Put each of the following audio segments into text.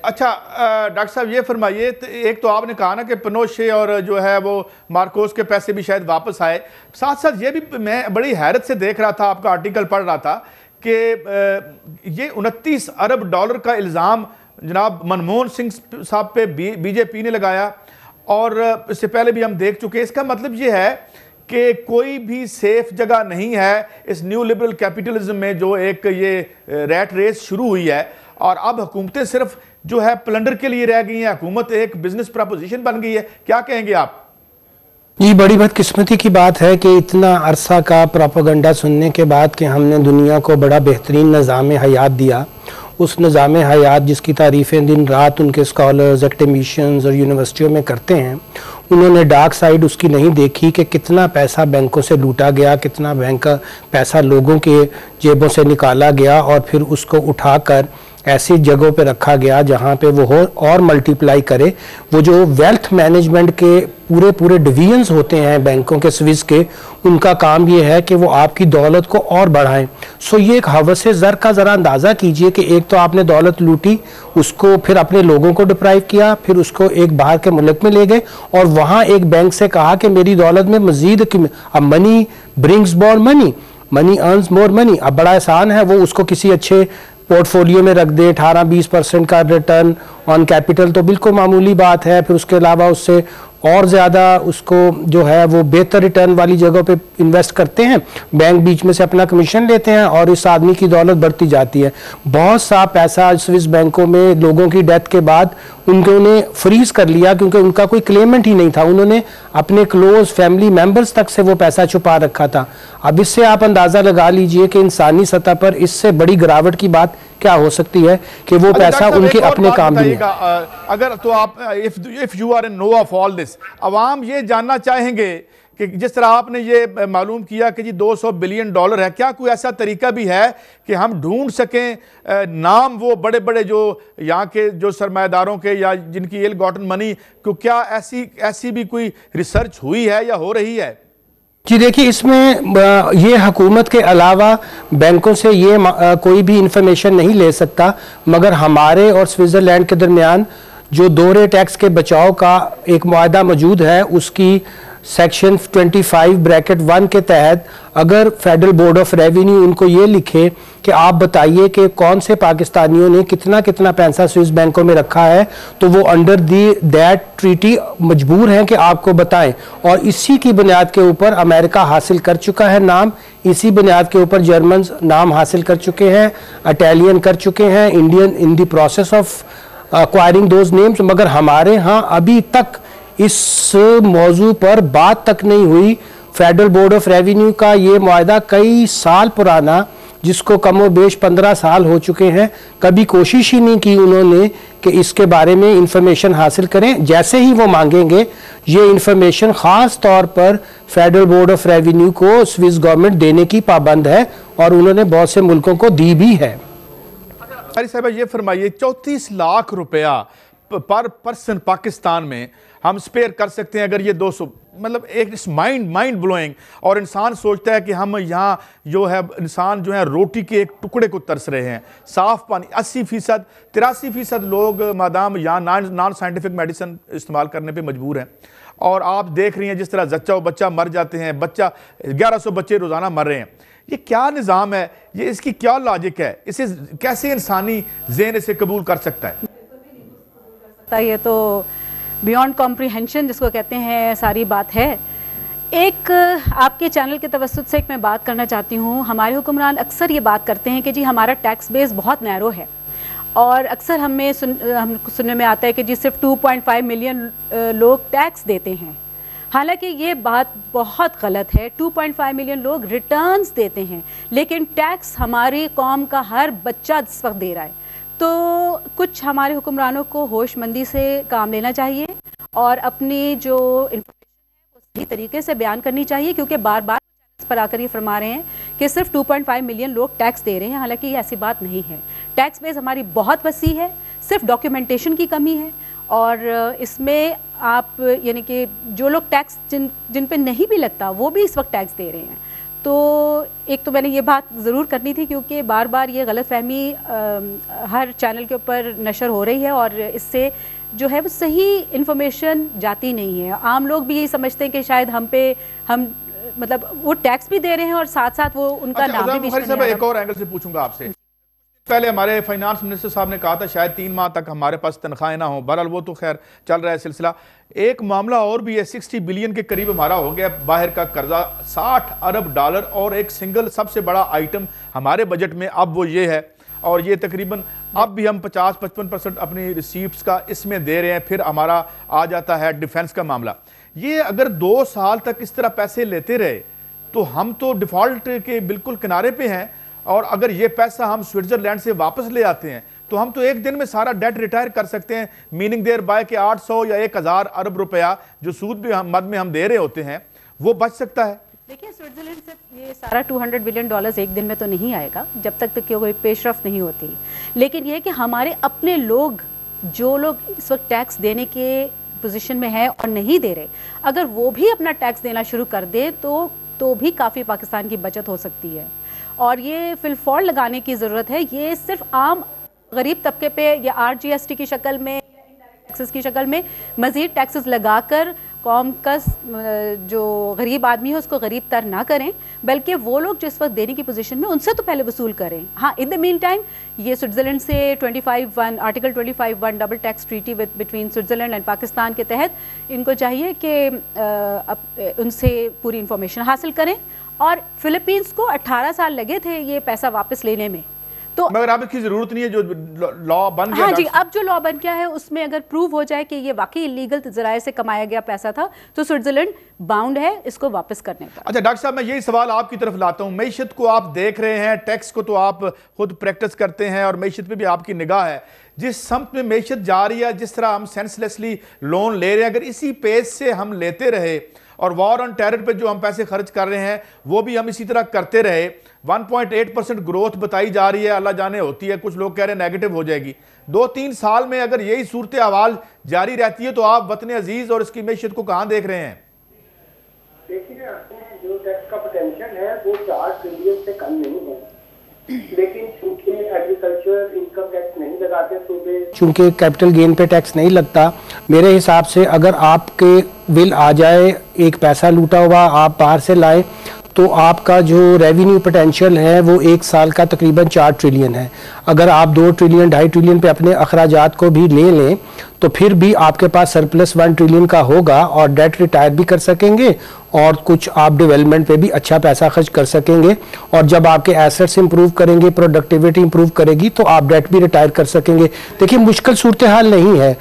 अच्छा डॉक्टर साहब ये फरमाइए, एक तो आपने कहा ना कि पनोशे और जो है वो मार्कोस के पैसे भी शायद वापस आए, साथ साथ ये भी मैं बड़ी हैरत से देख रहा था, आपका आर्टिकल पढ़ रहा था कि ये 29 अरब डॉलर का इल्ज़ाम जनाब मनमोहन सिंह साहब पे बीजेपी ने लगाया, और इससे पहले भी हम देख चुके हैं। इसका मतलब ये है कि कोई भी सेफ जगह नहीं है इस न्यू लिबरल कैपिटलिज्म में, जो एक ये रैट रेस शुरू हुई है, और अब हुकूमतें सिर्फ जो है प्लंडर के लिए रह गई हैं, हुकूमत एक बिजनेस प्रपोजिशन बन गई है। क्या कहेंगे आप? ये बड़ी बदकिस्मती की बात है कि इतना अरसा का प्रोपेगेंडा सुनने के बाद कि हमने दुनिया को बड़ा बेहतरीन निज़ाम हयात दिया, उस निज़ाम हयात जिसकी तारीफ़ें दिन रात उनके स्कॉलर्स, एक्डेमिशियंस और यूनिवर्सिटियों में करते हैं, उन्होंने डार्क साइड उसकी नहीं देखी कि कितना पैसा बैंकों से लूटा गया, कितना बैंक का पैसा लोगों के जेबों से निकाला गया और फिर उसको उठाकर ऐसी जगहों पे रखा गया जहाँ पे वो हो और मल्टीप्लाई करे। वो जो वेल्थ मैनेजमेंट के पूरे पूरे डिवीजन्स होते हैं बैंकों के, स्विस के, उनका काम ये है कि वो आपकी दौलत को और बढ़ाएं। सो ये एक हवस ज़र का ज़रा अंदाज़ा कीजिए कि एक तो आपने दौलत लूटी, उसको फिर अपने लोगों को डिप्राइव किया, फिर उसको एक बाहर के मुल्क में ले गए और वहाँ एक बैंक से कहा कि मेरी दौलत में मजीद, अब money brings more money, money earns more money. अब बड़ा आसान है वो उसको किसी अच्छे पोर्टफोलियो में रख दे, 18-20% का रिटर्न ऑन कैपिटल तो बिल्कुल मामूली बात है, फिर उसके अलावा उससे और ज़्यादा उसको जो है वो बेहतर रिटर्न वाली जगहों पे इन्वेस्ट करते हैं, बैंक बीच में से अपना कमीशन लेते हैं और इस आदमी की दौलत बढ़ती जाती है। बहुत सा पैसा स्विस बैंकों में लोगों की डेथ के बाद उन्होंने फ्रीज कर लिया क्योंकि उनका कोई क्लेमेंट ही नहीं था, उन्होंने अपने क्लोज फैमिली मेंबर्स तक से वो पैसा छुपा रखा था। अब इससे आप अंदाज़ा लगा लीजिए कि इंसानी सतह पर इससे बड़ी गिरावट की बात क्या हो सकती है कि वो पैसा उनके अपने काम भी नहीं। अगर तो आप if you are in know of all this, अवाम ये जानना चाहेंगे कि जिस तरह आपने ये मालूम किया कि जी 200 बिलियन डॉलर है, क्या कोई ऐसा तरीका भी है कि हम ढूंढ सकें नाम वो बड़े बड़े जो यहाँ के जो सरमायादारों के या जिनकी इल गॉटन मनी को, क्या ऐसी भी कोई रिसर्च हुई है या हो रही है? जी देखिए, इसमें ये हुकूमत के अलावा बैंकों से ये कोई भी इंफॉर्मेशन नहीं ले सकता, मगर हमारे और स्विट्ज़रलैंड के दरमियान जो दोहरे टैक्स के बचाव का एक मुआहदा मौजूद है, उसकी सेक्शन 25(1) के तहत अगर फेडरल बोर्ड ऑफ रेवेन्यू उनको ये लिखे कि आप बताइए कि कौन से पाकिस्तानियों ने कितना कितना पैसा स्विस बैंकों में रखा है, तो वो अंडर दैट ट्रीटी मजबूर हैं कि आपको बताएं। और इसी की बुनियाद के ऊपर अमेरिका हासिल कर चुका है नाम, इसी बुनियाद के ऊपर जर्मन नाम हासिल कर चुके हैं, इटालियन कर चुके हैं, Indian in the process of acquiring those names. मगर हमारे यहाँ अभी तक इस मौजू पर बात तक नहीं हुई। फेडरल बोर्ड ऑफ रेवेन्यू का ये मुआहदा कई साल पुराना, जिसको कमो बेश 15 साल हो चुके हैं, कभी कोशिश ही नहीं की उन्होंने कि इसके बारे में इंफॉर्मेशन हासिल करें। जैसे ही वो मांगेंगे ये इंफॉर्मेशन ख़ास तौर पर फेडरल बोर्ड ऑफ रेवेन्यू को स्विस गवर्नमेंट देने की पाबंद है और उन्होंने बहुत से मुल्कों को दी भी है। साहब ये फरमाइए, 34 लाख रुपया पर पर्सन पाकिस्तान में हम स्पेयर कर सकते हैं अगर ये 200, मतलब एक माइंड ब्लोइंग। और इंसान सोचता है कि हम यहाँ जो है इंसान जो है रोटी के एक टुकड़े को तरस रहे हैं, साफ पानी 80%, 83% लोग मादाम यहाँ नॉन साइंटिफिक मेडिसिन इस्तेमाल करने पे मजबूर हैं। और आप देख रही हैं जिस तरह जच्चा बच्चा मर जाते हैं, 1100 बच्चे रोज़ाना मर रहे हैं। ये क्या निज़ाम है, ये इसकी क्या लॉजिक है, इसे कैसे इंसानी ज़हन इसे कबूल कर सकता है? ये तो बियॉन्ड कॉम्प्रीहेंशन जिसको कहते हैं सारी बात है। एक आपके चैनल के तवस्सुत से एक मैं बात करना चाहती हूँ। हमारे हुक्मरान अक्सर ये बात करते हैं कि जी हमारा टैक्स बेस बहुत नैरो है, और अक्सर हम सुनने में आता है कि जी सिर्फ 2.5 मिलियन लोग टैक्स देते हैं। हालांकि ये बात बहुत गलत है। 2.5 मिलियन लोग रिटर्न्स देते हैं, लेकिन टैक्स हमारी कौम का हर बच्चा इस वक्त दे रहा है। तो कुछ हमारे हुक्मरानों को होशमंदी से काम लेना चाहिए और अपनी जो इन्फॉर्मेशन है वो सही तरीके से बयान करनी चाहिए, क्योंकि बार बार इस पर आकर ये फरमा रहे हैं कि सिर्फ 2.5 मिलियन लोग टैक्स दे रहे हैं। हालांकि ये ऐसी बात नहीं है। टैक्स बेस हमारी बहुत वसी है, सिर्फ डॉक्यूमेंटेशन की कमी है। और इसमें आप यानी कि जो लोग टैक्स जिन पे नहीं भी लगता वो भी इस वक्त टैक्स दे रहे हैं। तो एक तो मैंने ये बात ज़रूर करनी थी, क्योंकि बार बार ये गलतफहमी हर चैनल के ऊपर नशर हो रही है और इससे जो है वो सही इन्फॉर्मेशन जाती नहीं है। आम लोग भी यही समझते हैं कि शायद हम मतलब वो टैक्स भी दे रहे हैं और साथ साथ वो उनका नाम भी बीच में। एक और एंगल से पूछूंगा आपसे, पहले हमारे फाइनेंस मिनिस्टर साहब ने कहा था शायद 3 माह तक हमारे पास तनख्वाहें ना हो, बहरहाल वो तो खैर चल रहा है सिलसिला। एक मामला और भी है, 60 बिलियन के करीब हमारा हो गया बाहर का कर्जा, 60 अरब डॉलर, और एक सिंगल सबसे बड़ा आइटम हमारे बजट में अब वो ये है, और ये तकरीबन अब भी हम 50-55% अपनी रिसीप्ट्स का इसमें दे रहे हैं। फिर हमारा आ जाता है डिफेंस का मामला। ये अगर 2 साल तक इस तरह पैसे लेते रहे तो हम तो डिफॉल्ट के बिल्कुल किनारे पे हैं, और अगर ये पैसा हम स्विट्जरलैंड से वापस ले आते हैं तो हम तो एक दिन में सारा डेट रिटायर कर सकते हैं, मीनिंग देयर बाय के 800 या 1000 अरब रुपया जो सूद भी मद में हम दे रहे होते हैं वो बच सकता है। देखिए, स्विट्जरलैंड से ये सारा $200 बिलियन एक दिन में तो नहीं आएगा जब तक कोई पेशरफ नहीं होती, लेकिन ये कि हमारे अपने लोग, जो लोग इस वक्त टैक्स देने के पोजीशन में है और नहीं दे रहे, अगर वो भी अपना टैक्स देना शुरू कर दे तो भी काफ़ी पाकिस्तान की बचत हो सकती है। और ये फिलफॉर लगाने की ज़रूरत है। ये सिर्फ आम गरीब तबके पे या RGST की शक्ल में, टैक्सेस की शक्ल में मज़ीद टैक्सेस लगाकर कौम का जो गरीब आदमी है उसको गरीब तर ना करें, बल्कि वो लोग जिस वक्त देने की पोजीशन में उनसे तो पहले वसूल करें। हाँ, इन द मीन टाइम ये स्विट्ज़रलैंड से article 25(1) double tax treaty between Switzerland and Pakistan के तहत इनको चाहिए कि उनसे पूरी इंफॉर्मेशन हासिल करें। और फिलीपींस को 18 साल लगे थे ये पैसा वापस लेने में, तो मगर अब इसकी जरूरत नहीं है, जो लॉ बन गया। हाँ जी, अब जो लॉ बन गया है उसमें अगर प्रूव हो जाए कि ये वाकई इलीगल जराये से कमाया गया पैसा था तो स्विट्जरलैंड बाउंड है इसको वापस करने का। अच्छा डॉक्टर साहब, मैं यही सवाल आपकी तरफ लाता हूँ। मईशत को आप देख रहे हैं, टैक्स को तो आप खुद प्रैक्टिस करते हैं और मईशत पे भी आपकी निगाह है। जिस समत में मईशत जा रही है, जिस तरह हम सेंसलेसली लोन ले रहे हैं, अगर इसी पेज से हम लेते रहे और वॉर ऑन टेरर पे जो हम पैसे खर्च कर रहे हैं वो भी हम इसी तरह करते रहे, 1.8% ग्रोथ बताई जा रही है, अल्लाह जाने होती है, कुछ लोग कह रहे हैं नेगेटिव हो जाएगी। 2-3 साल में अगर यही सूरत हाल जारी रहती है तो आप वतन अजीज और इसकी मैशियत को कहां देख रहे हैं? देखिए, जो टैक्स का पोटेंशियल है वो 4 ट्रिलियन से कम नहीं है, लेकिन चूंकि एग्रीकल्चर इनकम टैक्स नहीं लगाते सूबे, चूंकि कैपिटल गेन पे टैक्स नहीं लगता, मेरे हिसाब से अगर आपके बिल आ जाए, एक पैसा लूटा हुआ आप बाहर से लाए, तो आपका जो रेवेन्यू पोटेंशियल है वो 1 साल का तकरीबन 4 ट्रिलियन है। अगर आप 2 ट्रिलियन 2.5 ट्रिलियन पे अपने अखराजात को भी ले लें तो फिर भी आपके पास सरप्लस 1 ट्रिलियन का होगा और डेट रिटायर भी कर सकेंगे और कुछ आप डेवलपमेंट पे भी अच्छा पैसा खर्च कर सकेंगे। और जब आपके एसेट्स इंप्रूव करेंगे, प्रोडक्टिविटी इंप्रूव करेगी तो आप डेट भी रिटायर कर सकेंगे। देखिए, मुश्किल सूरत हाल नहीं है,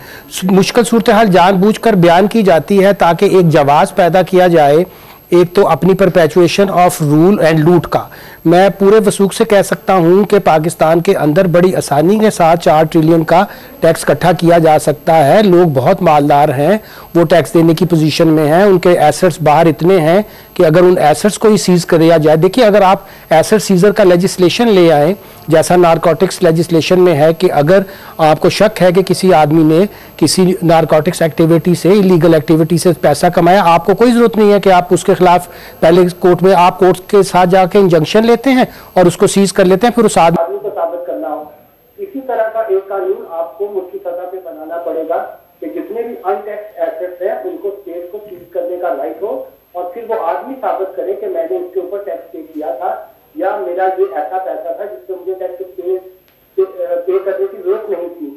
मुश्किल सूरत हाल जानबूझकर बयान की जाती है ताकि एक जवाब पैदा किया जाए, एक तो अपनी परपेचुएशन ऑफ रूल एंड लूट का। मैं पूरे वसूख से कह सकता हूं कि पाकिस्तान के अंदर बड़ी आसानी के साथ 4 ट्रिलियन का टैक्स इकट्ठा किया जा सकता है। लोग बहुत मालदार हैं, वो टैक्स देने की पोजीशन में हैं, उनके एसेट्स बाहर इतने हैं कि अगर उन एसेट्स को ही सीज किया जाए। देखिए, अगर आप एसेट सीजर का लेजिस्लेशन ले आए, जैसा नारकोटिक्स लेजिस्लेशन में है कि अगर आपको शक है कि किसी आदमी ने किसी नारकोटिक्स एक्टिविटी से, इलीगल एक्टिविटी से पैसा कमाया, आपको कोई जरूरत नहीं है कि आप उसके खिलाफ पहले कोर्ट में, आप कोर्ट के साथ जाके इंजंक्शन लेते हैं और उसको सीज कर लेते हैं, फिर उस आदमी को साबित करना हो। इसी तरह का एक कानून आपको मुल्की सतह पे बनाना पड़ेगा कि जितने भी अनटैक्स एसेट्स हैं उनको स्टेट को सीज करने का राइट हो और फिर वो आदमी साबित करे कि मैंने इसके ऊपर टैक्स पे किया था या मेरा ये ऐसा पैसा था जिससे मुझे टैक्स पे करने की जरूरत नहीं थी।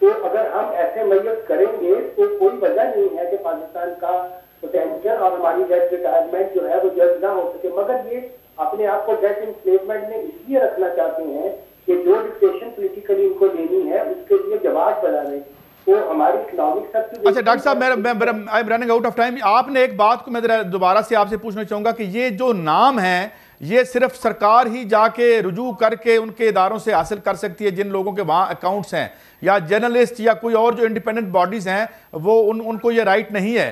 तो अगर हम ऐसे मैयत करेंगे तो कोई वजह नहीं है कि पाकिस्तान का पोटेंशियल और हमारी डेट रिटायरमेंट जो है वो जल्द ना हो सके। मगर ये अपने आप को डेट इंस्लेवमेंट में इसलिए रखना चाहते हैं कि जो डिक्टेशन पॉलिटिकली इनको लेनी है उसके लिए जवाब बना लें। तो हमारी इकोनॉमिक सबसे। अच्छा डॉक्टर साहब, I am running out of time. आपने एक बात को मैं दोबारा से आपसे पूछना चाहूंगा कि ये जो नाम है ये सिर्फ सरकार ही जाके रुजू करके उनके इदारों से हासिल कर सकती है, जिन लोगों के वहाँ अकाउंट्स हैं, या जर्नलिस्ट या कोई और जो इंडिपेंडेंट बॉडीज हैं वो उनको ये राइट नहीं है?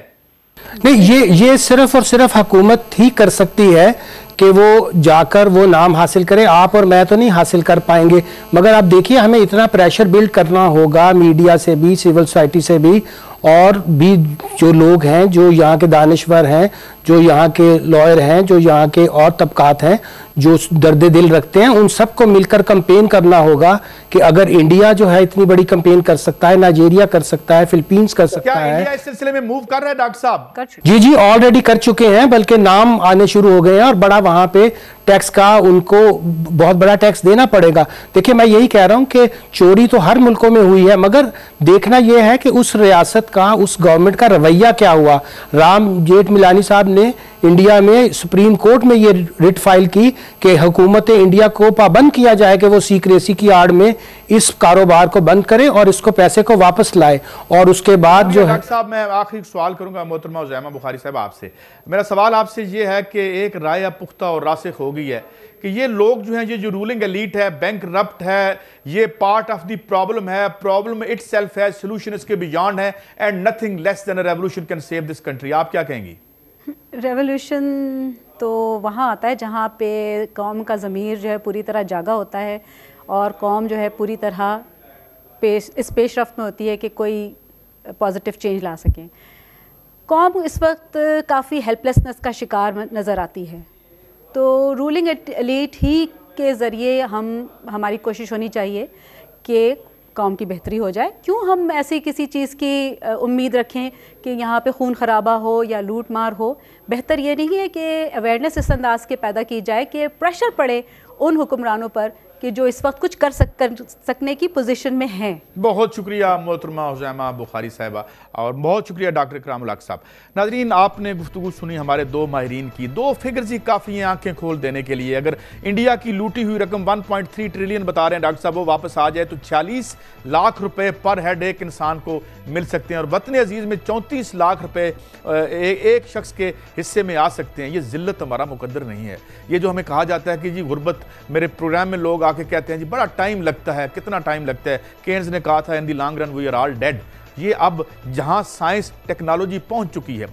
नहीं, ये सिर्फ और सिर्फ हुकूमत ही कर सकती है कि वो जाकर वो नाम हासिल करे। आप और मैं तो नहीं हासिल कर पाएंगे। मगर आप देखिए, हमें इतना प्रेशर बिल्ड करना होगा मीडिया से भी, सिविल सोसाइटी से भी और भी जो लोग हैं, जो यहाँ के दानिश्वर हैं, जो यहाँ के लॉयर हैं, जो यहाँ के और तबकात हैं जो दर्द दिल रखते हैं, उन सबको मिलकर कैंपेन करना होगा कि अगर इंडिया जो है इतनी बड़ी कैंपेन कर सकता है, नाइजीरिया कर सकता है, फिलीपींस कर सकता है। इंडिया इस सिलसिले में मूव कर रहा है डॉक्टर साहब? जी ऑलरेडी कर चुके हैं, बल्कि नाम आने शुरू हो गए हैं और बड़ा वहां पे टैक्स का उनको बहुत बड़ा टैक्स देना पड़ेगा। देखिए मैं यही कह रहा हूं कि चोरी तो हर मुल्कों में हुई है, मगर देखना यह है कि उस रियासत का, उस गवर्नमेंट का रवैया क्या हुआ। राम जेठमिलानी साहब ने इंडिया में सुप्रीम कोर्ट में ये रिट फाइल की कि हुकूमत इंडिया को पाबंद किया जाए कि वो सीक्रेसी की आड़ में इस कारोबार को बंद करे और इसको पैसे को वापस लाए। और उसके बाद जो है डॉक्टर साहब, मैं आखिरी सवाल करूंगा मोहतरमा उज़ैमा बुखारी साहब आपसे। मेरा सवाल आपसे ये है कि एक राय पुख्ता और रासिख हो गई है कि ये लोग जो हैं, ये जो रूलिंग एलीट है, बैंकरप्ट है, ये पार्ट ऑफ द प्रॉब्लम है, प्रॉब्लम इटसेल्फ है, सॉल्यूशन इसके बियॉन्ड है, and nothing less than a revolution can save this country. आप क्या कहेंगी? रेवोल्यूशन तो वहाँ आता है जहाँ पे कौम का ज़मीर जो है पूरी तरह जागा होता है और कौम जो है पूरी तरह इस पेशरफ्त में होती है कि कोई पॉजिटिव चेंज ला सकें। कौम इस वक्त काफ़ी हेल्पलेसनेस का शिकार नज़र आती है, तो रूलिंग एलीट ही के ज़रिए हमारी कोशिश होनी चाहिए कि कौम की बेहतरी हो जाए। क्यों हम ऐसी किसी चीज़ की उम्मीद रखें कि यहाँ पे खून खराबा हो या लूट मार हो। बेहतर ये नहीं है कि अवेयरनेस इस अंदाज के पैदा की जाए कि प्रेशर पड़े उन हुक्मरानों पर कि जो इस वक्त कुछ कर सकने की पोजीशन में हैं। बहुत शुक्रिया मोहतरमा उज़ैमा बुखारी साहिबा और बहुत शुक्रिया डॉक्टर इकरामुल हक साहब। नाज़रीन, आपने गुफ्तगू सुनी हमारे दो माहिरीन की। दो फिगर्स ही काफ़ी हैं आंखें खोल देने के लिए। अगर इंडिया की लूटी हुई रकम 1.3 ट्रिलियन बता रहे हैं डॉक्टर साहब, वो वापस आ जाए तो 46 लाख रुपए पर हेड एक इंसान को मिल सकते हैं और वतन अजीज़ में 34 लाख रुपए एक शख्स के हिस्से में आ सकते हैं। ये जिल्लत हमारा मुकद्दर नहीं है। ये जो हमें कहा जाता है कि जी गुर्बत, मेरे प्रोग्राम में लोग आके कहते हैं जी बड़ा टाइम लगता है, कितना टाइम लगता है। केन्स ने कहा था in the long run we are all dead. ये अब जहां साइंस टेक्नोलॉजी पहुंच चुकी है,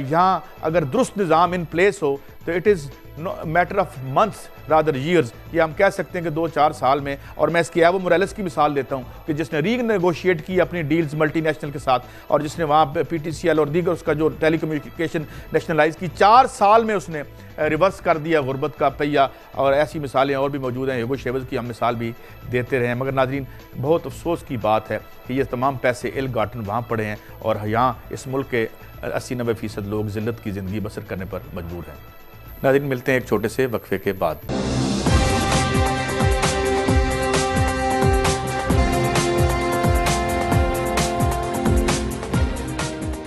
यहाँ अगर दुरुस्त निज़ाम इन प्लेस हो तो it is matter of months rather years. ये हम कह सकते हैं कि 2-4 साल में। और मैं इसकी एवो मोरेल्स की मिसाल देता हूँ कि जिसने रीनेगोशिएट की अपनी डील्स मल्टीनेशनल के साथ और जिसने वहाँ PTCL और दीगर उसका जो टेलीकम्युनिकेशन नेशनलाइज की, 4 साल में उसने रिवर्स कर दिया गुर्बत का पहिया। और ऐसी मिसालें और भी मौजूद हैं। ह्यूगो चेवेज़ की हम मिसाल भी देते रहे हैं। मगर नाज़रीन, बहुत अफसोस की बात है कि ये तमाम पैसे इल गाटन वहाँ पड़े हैं और यहाँ इस मुल्क के 80-90% लोग ज़िल्लत की ज़िंदगी बसर करने पर मजबूर हैं। नाज़रीन, मिलते हैं एक छोटे से वक्फे के बाद।